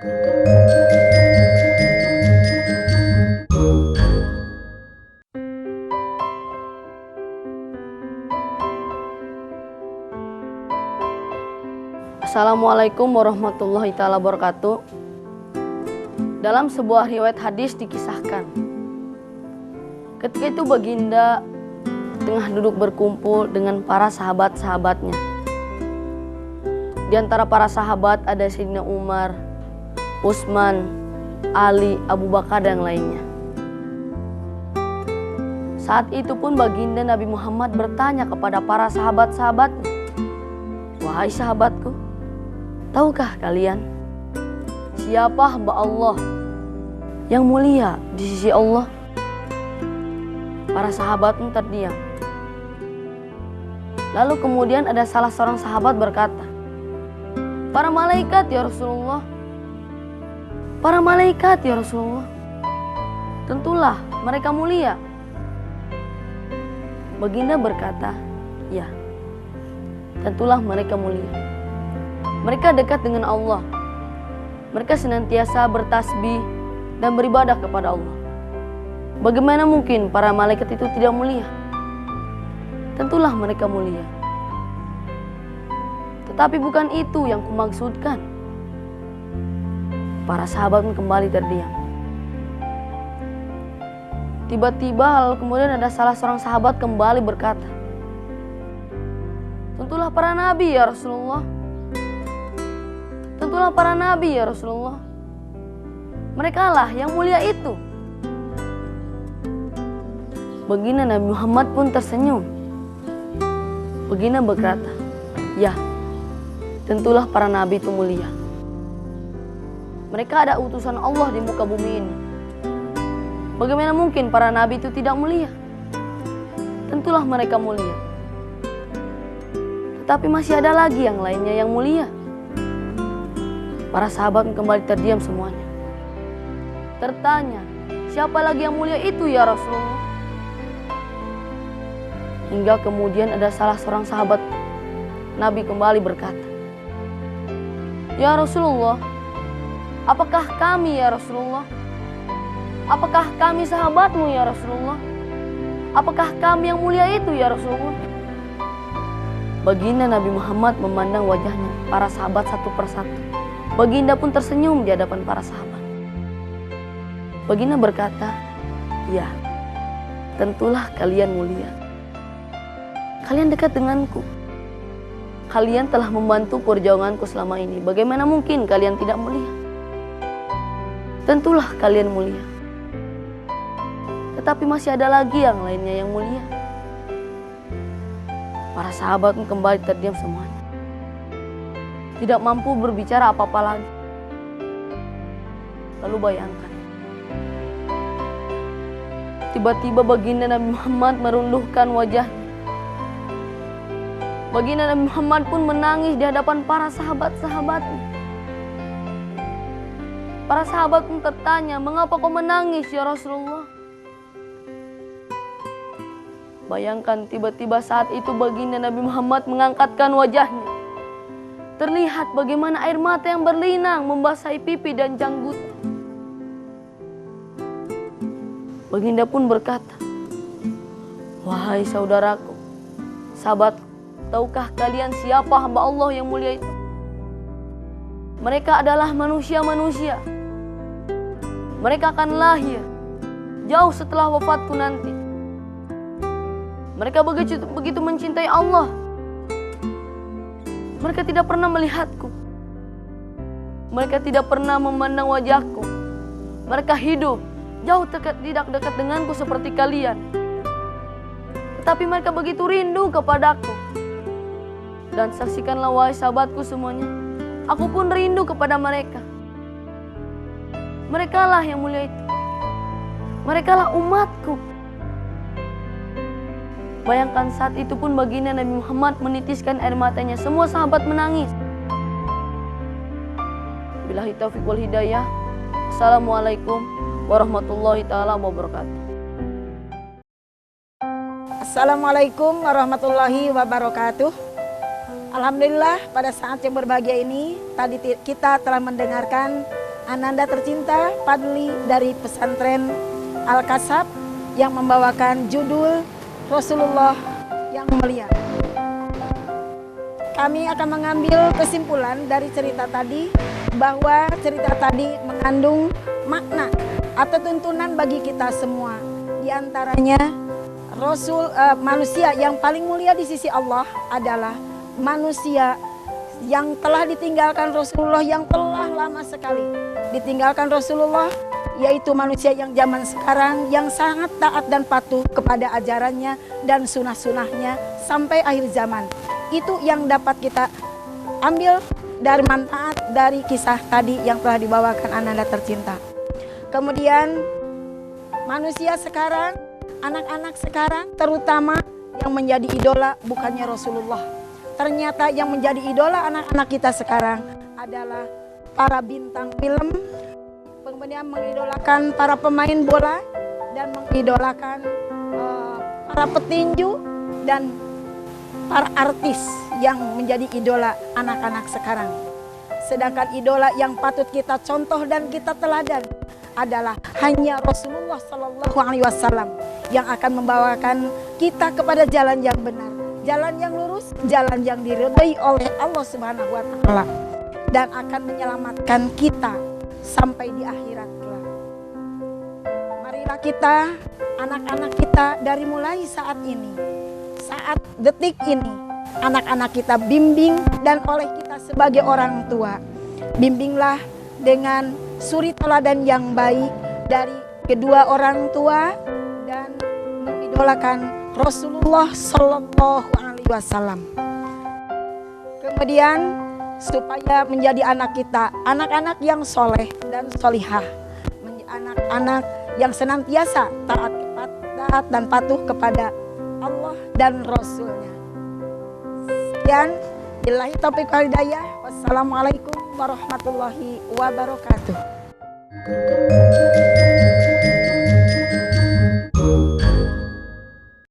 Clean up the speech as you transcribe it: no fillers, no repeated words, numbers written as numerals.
Assalamualaikum warahmatullahi ta'ala wabarakatuh. Dalam sebuah riwayat hadis dikisahkan, ketika itu baginda tengah duduk berkumpul dengan para sahabat-sahabatnya. Di antara para sahabat ada Sayyidina Umar, Utsman, Ali, Abu Bakar dan lainnya. Saat itu pun baginda Nabi Muhammad bertanya kepada para sahabat-sahabatnya, "Wahai sahabatku, tahukah kalian siapa hamba Allah yang mulia di sisi Allah?" Para sahabat pun terdiam. Lalu kemudian ada salah seorang sahabat berkata, "Para malaikat ya Rasulullah. Para malaikat ya Rasulullah. Tentulah mereka mulia." Baginda berkata, "Ya, tentulah mereka mulia. Mereka dekat dengan Allah. Mereka senantiasa bertasbih dan beribadah kepada Allah. Bagaimana mungkin para malaikat itu tidak mulia? Tentulah mereka mulia. Tetapi bukan itu yang kumaksudkan." Para sahabat kembali terdiam. Tiba-tiba lalu kemudian ada salah seorang sahabat kembali berkata, "Tentulah para nabi ya Rasulullah. Tentulah para nabi ya Rasulullah. Mereka lah yang mulia itu." Baginda Nabi Muhammad pun tersenyum. Baginda berkata, "Ya, tentulah para nabi itu mulia. Mereka ada utusan Allah di muka bumi ini. Bagaimana mungkin para nabi itu tidak mulia? Tentulah mereka mulia. Tetapi masih ada lagi yang lainnya yang mulia." Para sahabat kembali terdiam semuanya. Tertanya, "Siapa lagi yang mulia itu ya Rasulullah?" Hingga kemudian ada salah seorang sahabat Nabi kembali berkata, "Ya Rasulullah, apakah kami ya Rasulullah? Apakah kami sahabatmu ya Rasulullah? Apakah kami yang mulia itu ya Rasulullah?" Baginda Nabi Muhammad memandang wajahnya para sahabat satu persatu. Baginda pun tersenyum di hadapan para sahabat. Baginda berkata, "Ya, tentulah kalian mulia. Kalian dekat denganku. Kalian telah membantu perjuanganku selama ini. Bagaimana mungkin kalian tidak mulia? Tentulah kalian mulia. Tetapi masih ada lagi yang lainnya yang mulia." Para sahabat kembali terdiam semuanya. Tidak mampu berbicara apa-apa lagi. Lalu bayangkan, tiba-tiba baginda Nabi Muhammad merundukkan wajahnya. Baginda Nabi Muhammad pun menangis di hadapan para sahabat-sahabatnya. Para sahabat pun tertanya, "Mengapa kau menangis ya Rasulullah?" Bayangkan tiba-tiba saat itu baginda Nabi Muhammad mengangkatkan wajahnya. Terlihat bagaimana air mata yang berlinang membasahi pipi dan janggutnya. Baginda pun berkata, "Wahai saudaraku, sahabatku, tahukah kalian siapa hamba Allah yang mulia itu? Mereka adalah manusia-manusia. Mereka akan lahir jauh setelah wafatku nanti. Mereka begitu mencintai Allah. Mereka tidak pernah melihatku. Mereka tidak pernah memandang wajahku. Mereka hidup jauh tidak dekat denganku seperti kalian. Tetapi mereka begitu rindu kepadaku. Dan saksikanlah wahai sahabatku semuanya, aku pun rindu kepada mereka. Mereka lah yang mulia itu. Mereka lah umatku." Bayangkan saat itu pun baginda Nabi Muhammad menitiskan air matanya. Semua sahabat menangis. Billahi taufiq wal hidayah. Assalamualaikum warahmatullahi ta'ala wabarakatuh. Assalamualaikum warahmatullahi wabarakatuh. Alhamdulillah pada saat yang berbahagia ini tadi kita telah mendengarkan Ananda tercinta Fadli dari pesantren Al-Kasab yang membawakan judul Rasulullah yang mulia. Kami akan mengambil kesimpulan dari cerita tadi bahwa cerita tadi mengandung makna atau tuntunan bagi kita semua. Di antaranya manusia yang paling mulia di sisi Allah adalah manusia yang telah ditinggalkan Rasulullah, yang telah lama sekali ditinggalkan Rasulullah, yaitu manusia yang zaman sekarang yang sangat taat dan patuh kepada ajarannya dan sunnah-sunnahnya sampai akhir zaman. Itu yang dapat kita ambil dari manfaat dari kisah tadi yang telah dibawakan Ananda tercinta. Kemudian manusia sekarang, anak-anak sekarang terutama yang menjadi idola bukannya Rasulullah. Ternyata yang menjadi idola anak-anak kita sekarang adalah para bintang film, kemudian mengidolakan para pemain bola dan mengidolakan para petinju dan para artis yang menjadi idola anak-anak sekarang. Sedangkan idola yang patut kita contoh dan kita teladan adalah hanya Rasulullah Shallallahu Alaihi Wasallam yang akan membawakan kita kepada jalan yang benar, jalan yang lurus, jalan yang diridhai oleh Allah Subhanahu Wa Taala, dan akan menyelamatkan kita sampai di akhirat kelak. Marilah kita, anak-anak kita dari mulai saat ini, saat detik ini, anak-anak kita bimbing dan oleh kita sebagai orang tua, bimbinglah dengan suri teladan yang baik dari kedua orang tua dan mengidolakan Rasulullah Sallallahu Alaihi Wasallam. Kemudian supaya menjadi anak kita, anak-anak yang soleh dan solihah, anak-anak yang senantiasa taat dan patuh kepada Allah dan Rasulnya. Sekian, billahi taufiq wal hidayah. Wassalamualaikum warahmatullahi wabarakatuh.